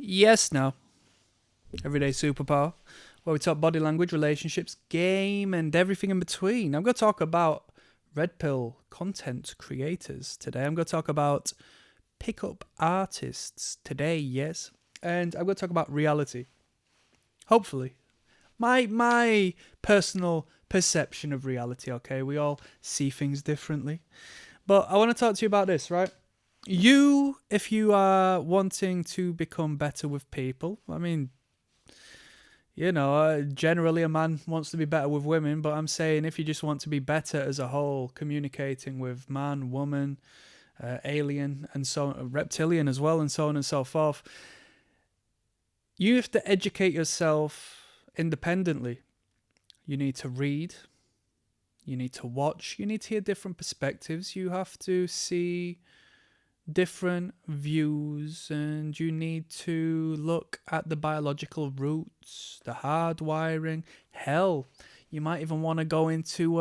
Yes, no. Everyday Superpower, where we talk body language, relationships, game, and everything in between. I'm going to talk about red pill content creators today. I'm going to talk about pickup artists today, yes. And I'm going to talk about reality. Hopefully. My personal perception of reality, okay? We all see things differently. But I want to talk to you about this, right? If you are wanting to become better with people, I mean, generally a man wants to be better with women, but I'm saying if you just want to be better as a whole, communicating with man, woman, alien, and so reptilian as well, and so on and so forth, you have to educate yourself independently. You need to read, you need to watch, you need to hear different perspectives, you have to see different views, and you need to look at the biological roots, the hardwiring. Hell, you might even want to go into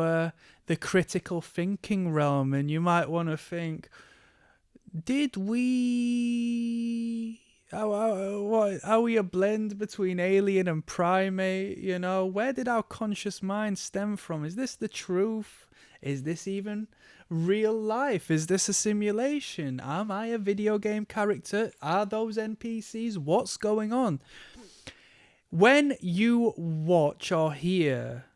the critical thinking realm, and you might want to think, did we... Are we a blend between alien and primate? Where did our conscious mind stem from? Is this the truth? Is this even real life? Is this a simulation? Am I a video game character? Are those NPCs? What's going on? When you watch or hear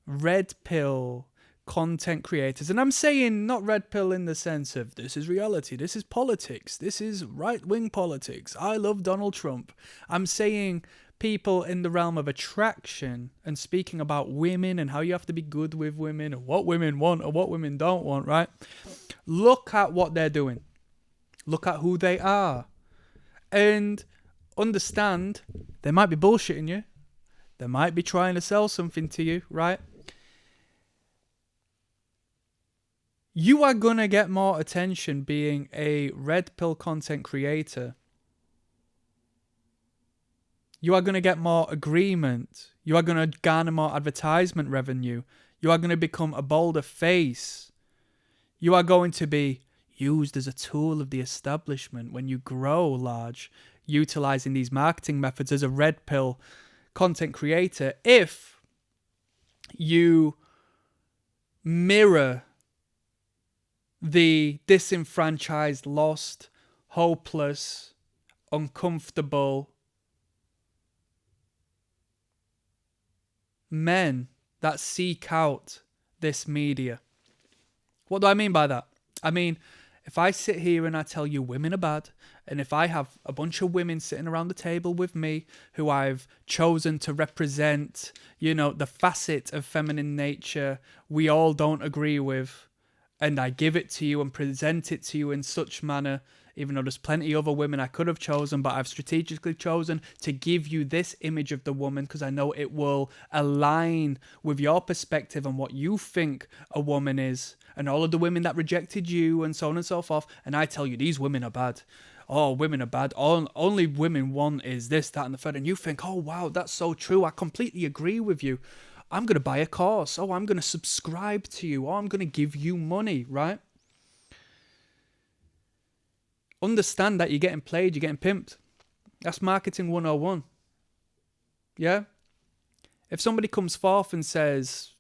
red pill content creators, and I'm saying not red pill in the sense of this is reality, this is politics, this is right-wing politics, I love Donald Trump. I'm saying people in the realm of attraction and speaking about women and how you have to be good with women and what women want or what women don't want, right? Look at what they're doing. Look at who they are. And understand they might be bullshitting you. They might be trying to sell something to you, right? You are going to get more attention being a red pill content creator. You are going to get more agreement. You are going to garner more advertisement revenue. You are going to become a bolder face. You are going to be used as a tool of the establishment when you grow large, utilizing these marketing methods as a red pill content creator. If you mirror the disenfranchised, lost, hopeless, uncomfortable men that seek out this media. What do I mean by that? I mean, if I sit here and I tell you women are bad, and if I have a bunch of women sitting around the table with me who I've chosen to represent, the facet of feminine nature we all don't agree with, and I give it to you and present it to you in such manner, even though there's plenty of other women I could have chosen, but I've strategically chosen to give you this image of the woman because I know it will align with your perspective and what you think a woman is, and all of the women that rejected you and so on and so forth, and I tell you these women are bad. Oh, women are bad. Only women want is this, that, and the third, and you think, oh wow, that's so true. I completely agree with you. I'm going to buy a course. Oh, I'm going to subscribe to you. Oh, I'm going to give you money, right? Understand that you're getting played, you're getting pimped. That's marketing 101. Yeah? If somebody comes forth and says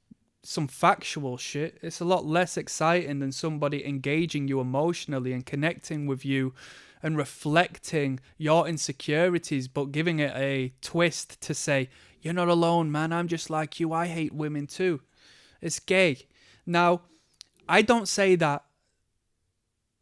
some factual shit, it's a lot less exciting than somebody engaging you emotionally and connecting with you and reflecting your insecurities, but giving it a twist to say, you're not alone, man. I'm just like you. I hate women too. It's gay. Now, I don't say that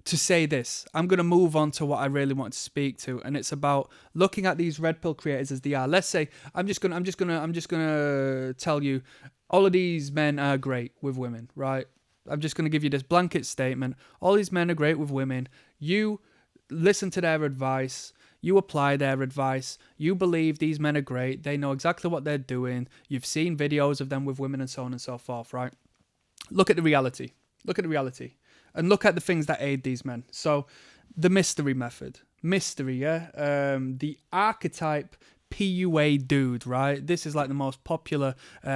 to say this. I'm going to move on to what I really want to speak to, and it's about looking at these red pill creators as they are. Let's say I'm just going to tell you all of these men are great with women, right? I'm just going to give you this blanket statement. All these men are great with women. You listen to their advice. You apply their advice. You believe these men are great. They know exactly what they're doing. You've seen videos of them with women and so on and so forth, right? Look at the reality. Look at the reality. And look at the things that aid these men. So, the mystery method. Mystery, yeah? The archetype PUA dude, right? This is like the most popular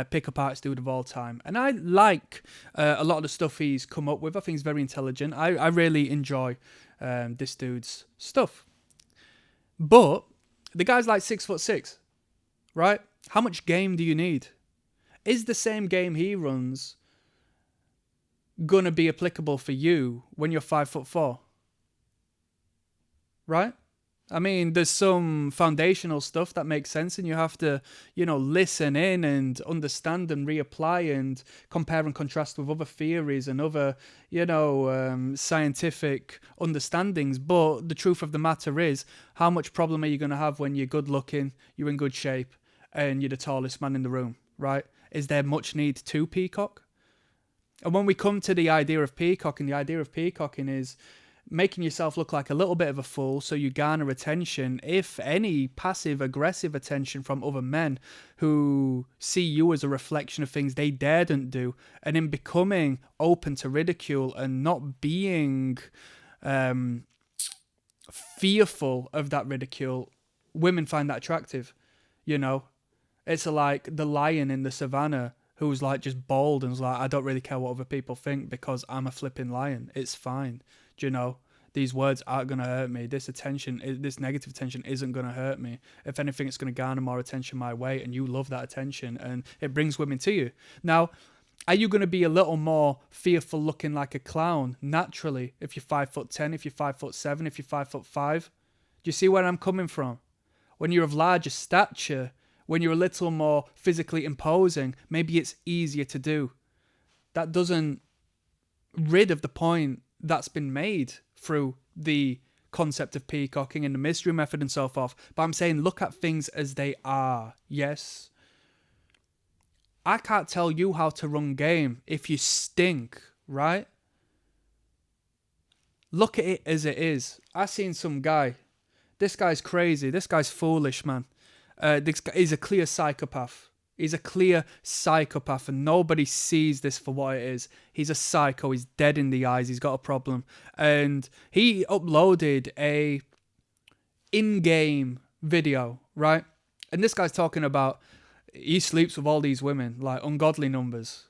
pickup artist dude of all time. And I like a lot of the stuff he's come up with. I think he's very intelligent. I really enjoy this dude's stuff. But The guy's like 6'6", right? How much game do you need? Is the same game he runs gonna be applicable for you when you're 5'4"? Right? I mean, there's some foundational stuff that makes sense, and you have to, listen in and understand and reapply and compare and contrast with other theories and other, scientific understandings. But the truth of the matter is, how much problem are you going to have when you're good looking, you're in good shape, and you're the tallest man in the room, right? Is there much need to peacock? And when we come to the idea of peacocking is making yourself look like a little bit of a fool so you garner attention, if any passive aggressive attention from other men who see you as a reflection of things they daredn't do, and in becoming open to ridicule and not being fearful of that ridicule, women find that attractive. It's like the lion in the savannah who's like just bald and was like, I don't really care what other people think because I'm a flipping lion. It's fine. These words aren't going to hurt me. This negative attention isn't going to hurt me. If anything, it's going to garner more attention my way, and you love that attention, and it brings women to you. Now, are you going to be a little more fearful looking like a clown naturally if you're 5'10", if you're 5'7", if you're 5'5"? Do you see where I'm coming from? When you're of larger stature, when you're a little more physically imposing, maybe it's easier to do. That doesn't rid of the point that's been made through the concept of peacocking and the mystery method and so forth. But I'm saying look at things as they are. Yes. I can't tell you how to run game if you stink, right? Look at it as it is. I seen some guy. This guy's crazy. This guy's foolish, man. This guy is a clear psychopath. He's a clear psychopath, and nobody sees this for what it is. He's a psycho. He's dead in the eyes. He's got a problem. And he uploaded a in-game video, right? And this guy's talking about he sleeps with all these women, like ungodly numbers,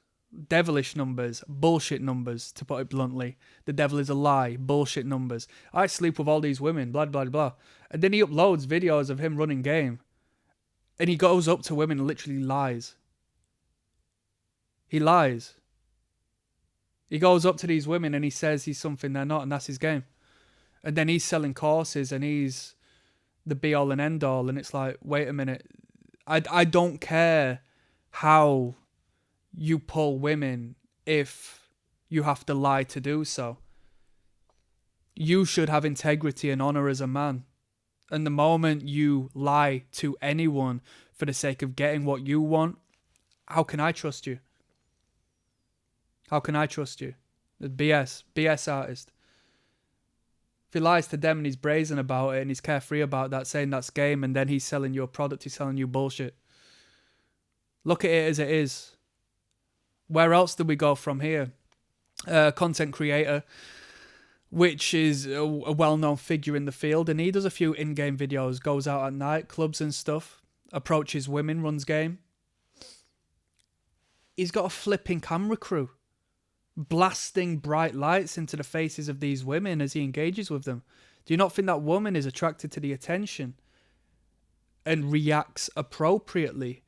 devilish numbers, bullshit numbers, to put it bluntly. The devil is a lie, bullshit numbers. I sleep with all these women, blah, blah, blah. And then he uploads videos of him running game. And he goes up to women and literally lies. He lies. He goes up to these women and he says he's something they're not, and that's his game. And then he's selling courses and he's the be-all and end-all. And it's like, wait a minute. I don't care how you pull women if you have to lie to do so. You should have integrity and honor as a man. And the moment you lie to anyone for the sake of getting what you want, how can I trust you? How can I trust you? The BS artist. If he lies to them and he's brazen about it and he's carefree about that, saying that's game, and then he's selling you a product, he's selling you bullshit. Look at it as it is. Where else do we go from here? Content creator, which is a well-known figure in the field, and he does a few in-game videos, goes out at night, clubs and stuff, approaches women, runs game. He's got a flipping camera crew, blasting bright lights into the faces of these women as he engages with them. Do you not think that woman is attracted to the attention and reacts appropriately?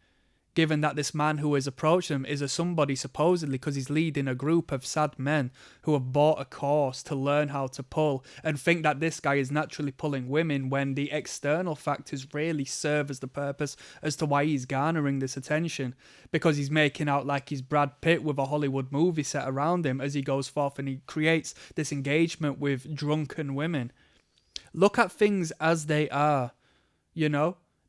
Given that this man who has approached them is a somebody supposedly because he's leading a group of sad men who have bought a course to learn how to pull, and think that this guy is naturally pulling women when the external factors really serve as the purpose as to why he's garnering this attention, because he's making out like he's Brad Pitt with a Hollywood movie set around him as he goes forth and he creates this engagement with drunken women. Look at things as they are,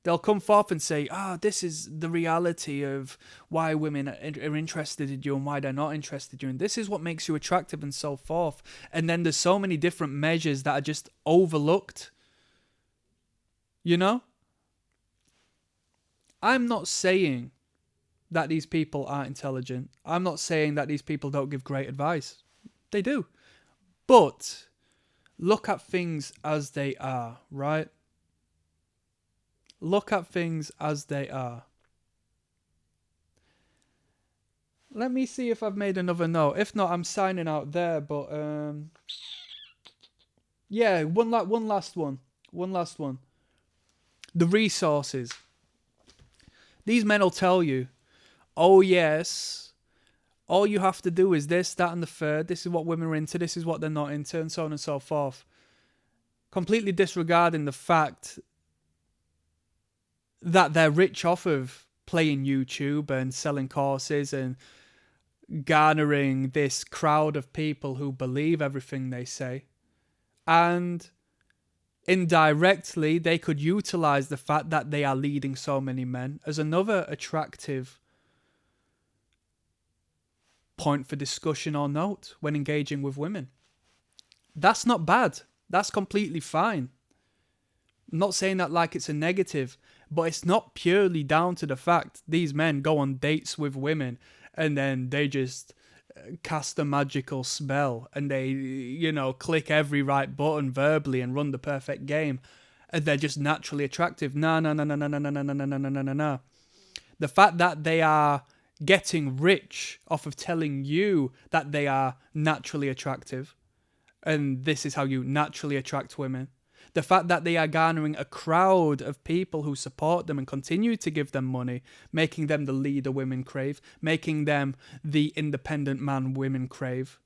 They'll come forth and say, this is the reality of why women are interested in you and why they're not interested in you. And this is what makes you attractive and so forth. And then there's so many different measures that are just overlooked. I'm not saying that these people aren't intelligent. I'm not saying that these people don't give great advice. They do. But look at things as they are, right? Look at things as they are. Let me see if I've made another note. If not, I'm signing out there. But yeah, one last one. The resources. These men will tell you, oh yes, all you have to do is this, that, and the third. This is what women are into. This is what they're not into, and so on and so forth. Completely disregarding the fact that they're rich off of playing YouTube and selling courses and garnering this crowd of people who believe everything they say. And indirectly, they could utilize the fact that they are leading so many men as another attractive point for discussion or note when engaging with women. That's not bad. That's completely fine. I'm not saying that like it's a negative, but it's not purely down to the fact these men go on dates with women and then they just cast a magical spell and they, click every right button verbally and run the perfect game and they're just naturally attractive. No. The fact that they are getting rich off of telling you that they are naturally attractive and this is how you naturally attract women. The fact that they are garnering a crowd of people who support them and continue to give them money, making them the leader women crave, making them the independent man women crave,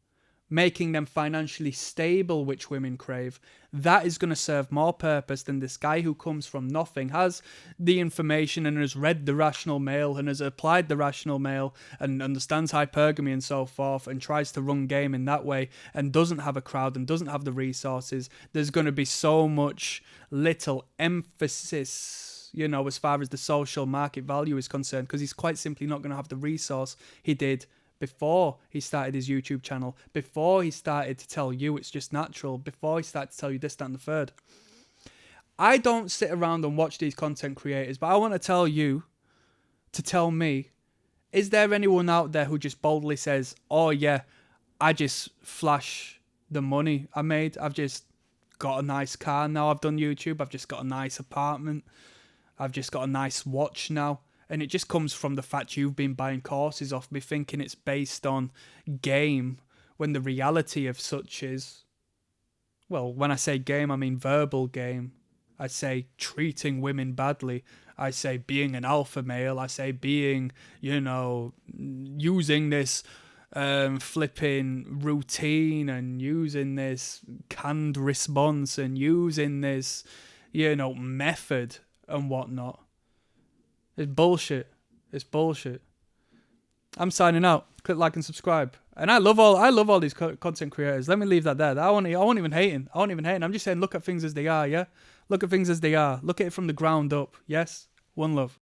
making them financially stable, which women crave, that is going to serve more purpose than this guy who comes from nothing, has the information and has read the rational male and has applied the rational male and understands hypergamy and so forth and tries to run game in that way and doesn't have a crowd and doesn't have the resources. There's going to be so much little emphasis, as far as the social market value is concerned, because he's quite simply not going to have the resource he did before he started his YouTube channel, before he started to tell you it's just natural, before he started to tell you this, that, and the third. I don't sit around and watch these content creators, but I want to tell you to tell me, is there anyone out there who just boldly says, oh yeah, I just flash the money I made, I've just got a nice car now, I've done YouTube, I've just got a nice apartment, I've just got a nice watch now. And it just comes from the fact you've been buying courses off me thinking it's based on game, when the reality of such is, well, when I say game, I mean verbal game. I say treating women badly. I say being an alpha male. I say being, using this flipping routine and using this canned response and using this, method and whatnot. It's bullshit. It's bullshit. I'm signing out. Click like and subscribe. And I love all these content creators. Let me leave that there. I won't even hating. I'm just saying look at things as they are, yeah? Look at things as they are. Look at it from the ground up. Yes? One love.